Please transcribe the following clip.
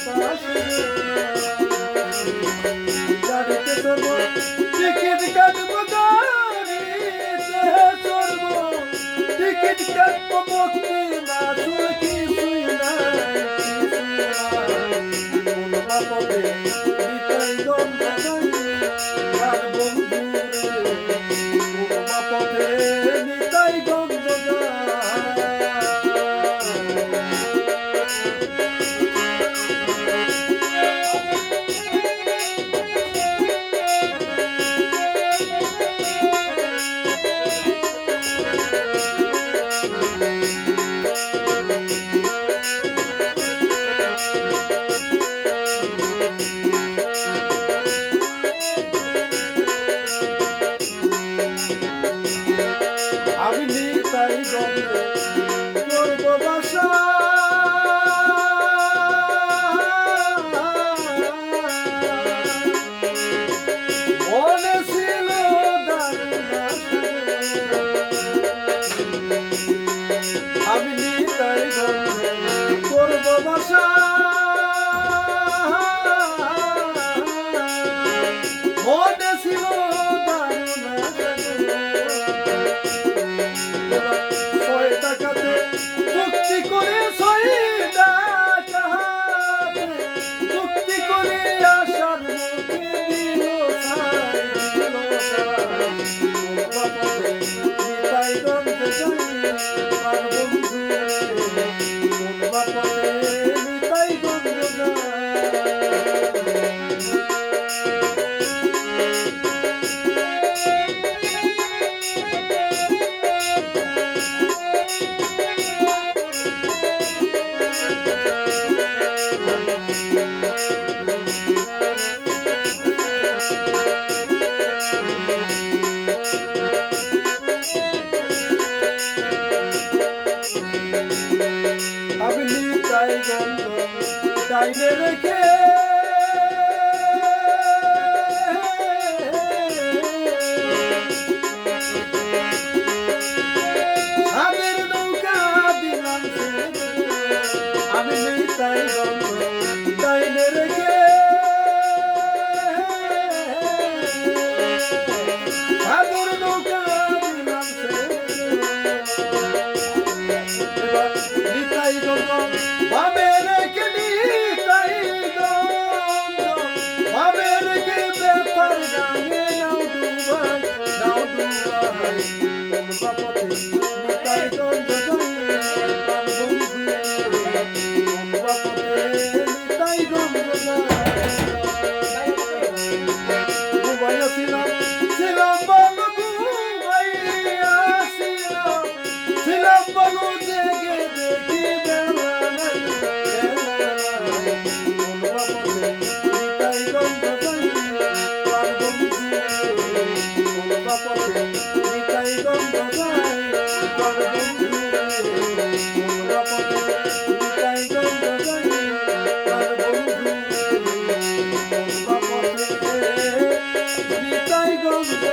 পাশে গাড়িতে চড়বো টিকিট কাটবো গাড়িতে চড়বো টিকিট কাটবো ভক্তি মাসুল কিছুই নাই কোন বাপতে নিতাই গন্ধ আর বন্ধু কোন বাপতে নিতাই গন্ধ আমি নিতাই গন্ধে করবো বাসা মনে ছিল আমি নিতাই গন্ধে করবো বাসা মনে ছিল চুক্তি করে চুক্তি করে আসার মুখে দিল নিতাই গন্ধে আর বন্ধু নিতাই গন্ধে আমি নিতাই গন্ধ ডাইনে রেখে সাদের নৌকা দিলাম আমি নিতাই গন্ধ ডাইনে রেখে সাদের নৌকা দিলাম নিতাই গন্ধ বাবে রেখে নিতাই গন্ধ বাবে রেখে বেতার গানে নাও ডুবাই কোন বাপতে নিতাই গন্ধ কোন বাপতে নিতাই গন্ধ ঘুমাইয়া ছিলাম বলো ঘুমাইয়া ছিলাম বলো জেগে দেখি নিতাই গন্ধ